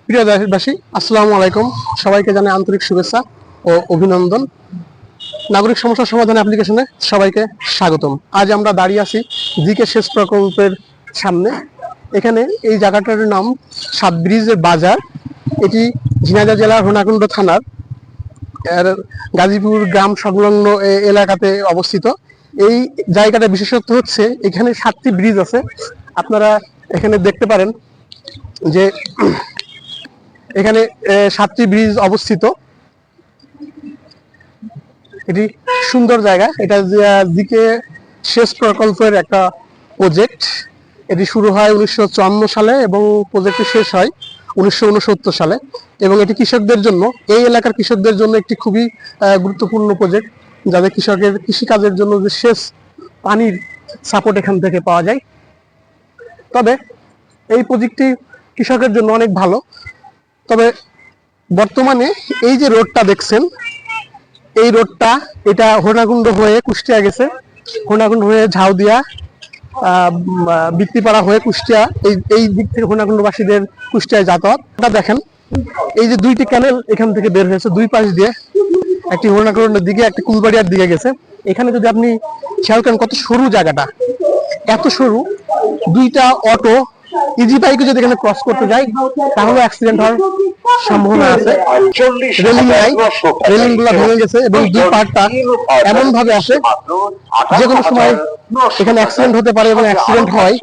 প্রিয় দেশবাসী, আসসালামু আলাইকুম। সবাইকে জানাই আন্তরিক শুভেচ্ছা ও অভিনন্দন। নাগরিক সমস্যা সমাধান অ্যাপ্লিকেশনে সবাইকে স্বাগতম। আজ আমরা দাঁড়িয়ে আছি জিকে সেচ প্রকল্পের সামনে। এখানে এই জায়গাটার নাম সাত ব্রিজের বাজার। এটি ঝিনাইদহ জেলার হোনাকুণ্ড থানার গাজীপুর গ্রাম সংলগ্ন এলাকাতে অবস্থিত। এই জায়গাটা বিশেষত্ব হচ্ছে এখানে 7টি ব্রিজ আছে। আপনারা এখানে দেখতে পারেন যে এখানে 7টি ব্রিজ অবস্থিত। এটি সুন্দর জায়গা। এটা দিকে সেচ প্রকল্পের একটা প্রজেক্ট। এটি শুরু হয় 1954 সালে এবং প্রজেক্টটি শেষ হয় 1969 সালে। এবং এটি কৃষকদের জন্য, এই এলাকার কৃষকদের জন্য একটি খুবই গুরুত্বপূর্ণ প্রজেক্ট, যাদের কৃষকের কৃষিকাজের জন্য যে সেচ পানির সাপোর্ট এখান থেকে পাওয়া যায়। তবে এই প্রজেক্টটি কৃষকের জন্য অনেক ভালো। তবে বর্তমানে এই যে রোডটা দেখছেন, এই রোডটা এটা হোনাকুণ্ড হয়ে কুষ্টিয়া গেছে, হোনাকুণ্ড হয়ে ঝাউদিয়া, বৃত্তিপাড়া হয়ে কুষ্টিয়া, এই দিক থেকে হোনাকুণ্ডবাসীদের কুষ্টিয়ায় যাতায়াত। দেখেন এই যে 2টি ক্যানেল এখান থেকে বের হয়েছে দুই পাশ দিয়ে, একটি হোনাকুণ্ডের দিকে, একটি কুলবাড়িয়ার দিকে গেছে। এখানে যদি আপনি খেয়াল করেন কত সরু জায়গাটা, এত সরু, 2টা অটো ইজি বাইকে যদি এখানে ক্রস করতে যায় তাহলে অ্যাক্সিডেন্ট হওয়ার সম্ভাবনা আছে। রেলিং নাই, রেলিং গুলা ভেঙে গেছে এবং দুই পার্টটা এমন ভাবে আসে যে কোনো সময় এখানে অ্যাক্সিডেন্ট হতে পারে এবং অ্যাক্সিডেন্ট হয়।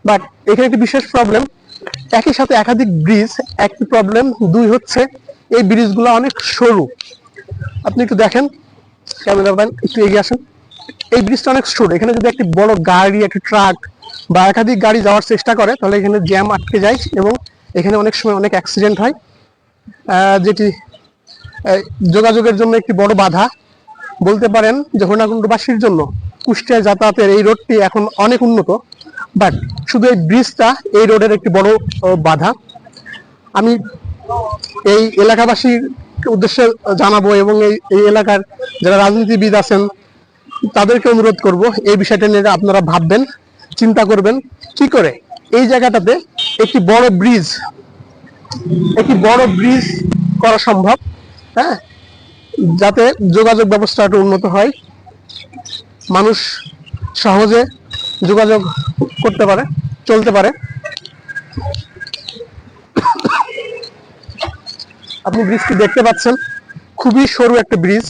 বাট এখানে একটি বিশেষ প্রবলেম, একই সাথে একাধিক ব্রিজ, একটি প্রবলেম, দুই হচ্ছে এই ব্রিজগুলো অনেক সরু। আপনি একটু দেখেন, ক্যামেরাম্যান একটু এগিয়ে আসেন। এই ব্রিজটা অনেক সরু। এখানে যদি একটি বড় গাড়ি, একটি ট্রাক বা একাধিক গাড়ি যাওয়ার চেষ্টা করে তাহলে এখানে জ্যাম আটকে যায় এবং এখানে অনেক সময় অনেক অ্যাক্সিডেন্ট হয়, যেটি যোগাযোগের জন্য একটি বড় বাধা। বলতে পারেন যে হোনাকুণ্ডবাসীর জন্য কুষ্টিয়ায় যাতায়াতের এই রোডটি এখন অনেক উন্নত, বাট শুধু এই ব্রিজটা এই রোডের একটি বড় বাধা। আমি এই এলাকাবাসীর উদ্দেশ্যে জানাবো এবং এই এলাকার যারা রাজনীতিবিদ আছেন তাদেরকে অনুরোধ করব এই বিষয়টা নিয়ে আপনারা ভাববেন, চিন্তা করবেন কি করে এই জায়গাটাতে একটি বড় ব্রিজ করা সম্ভব, হ্যাঁ, যাতে যোগাযোগ ব্যবস্থাটা উন্নত হয়, মানুষ সহজে যোগাযোগ করতে পারে, চলতে পারে। আপনি ব্রিজটি দেখতে পাচ্ছেন, খুবই সরু একটা ব্রিজ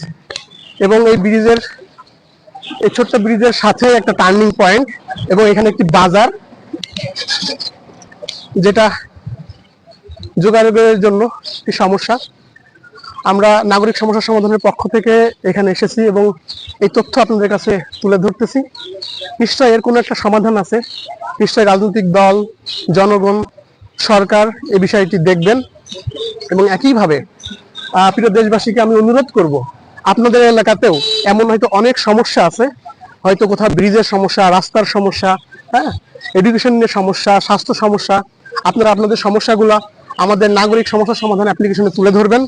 এবং এই ছোট্ট ব্রিজের সাথে একটা টার্নিং পয়েন্ট এবং এখানে একটি বাজার, যেটা যোগাযোগের জন্য একটি সমস্যা। আমরা নাগরিক সমস্যা সমাধানের পক্ষ থেকে এখানে এসেছি এবং এই তথ্য আপনাদের কাছে তুলে ধরতেছি। নিশ্চয়ই এর কোনো একটা সমাধান আছে, নিশ্চয়ই রাজনৈতিক দল, জনগণ, সরকার এই বিষয়টি দেখবেন। এবং একইভাবে প্রিয় দেশবাসীকে আমি অনুরোধ করব, আপনাদের এলাকাতেও এমন হয়তো অনেক সমস্যা আছে, হয়তো কোথাও ব্রিজের সমস্যা, রাস্তার সমস্যা, হ্যাঁ, এডুকেশনের সমস্যা, স্বাস্থ্য সমস্যা, আপনারা আপনাদের সমস্যাগুলো আমাদের নাগরিক সমস্যা সমাধান অ্যাপ্লিকেশনে তুলে ধরবেন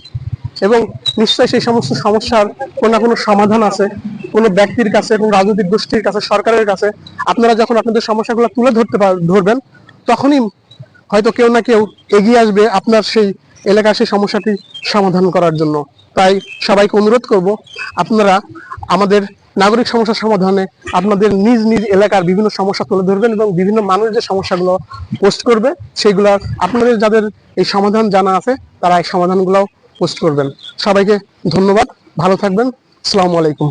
এবং নিশ্চয়ই সেই সমস্ত সমস্যার কোনো না কোনো সমাধান আছে, কোনো ব্যক্তির কাছে, কোনো রাজনৈতিক গোষ্ঠীর কাছে, সরকারের কাছে। আপনারা যখন আপনাদের সমস্যাগুলো তুলে ধরবেন তখনই হয়তো কেউ না কেউ এগিয়ে আসবে আপনার সেই এলাকার সেই সমস্যাটি সমাধান করার জন্য। তাই সবাইকে অনুরোধ করব, আপনারা আমাদের নাগরিক সমস্যা সমাধানে আপনাদের নিজ নিজ এলাকার বিভিন্ন সমস্যা তুলে ধরবেন এবং বিভিন্ন মানুষ যে সমস্যাগুলো পোস্ট করবে সেইগুলো আপনাদের যাদের এই সমাধান জানা আছে তারা এই সমাধানগুলো পোস্ট করবেন। সবাইকে ধন্যবাদ, ভালো থাকবেন, আসসালামু আলাইকুম।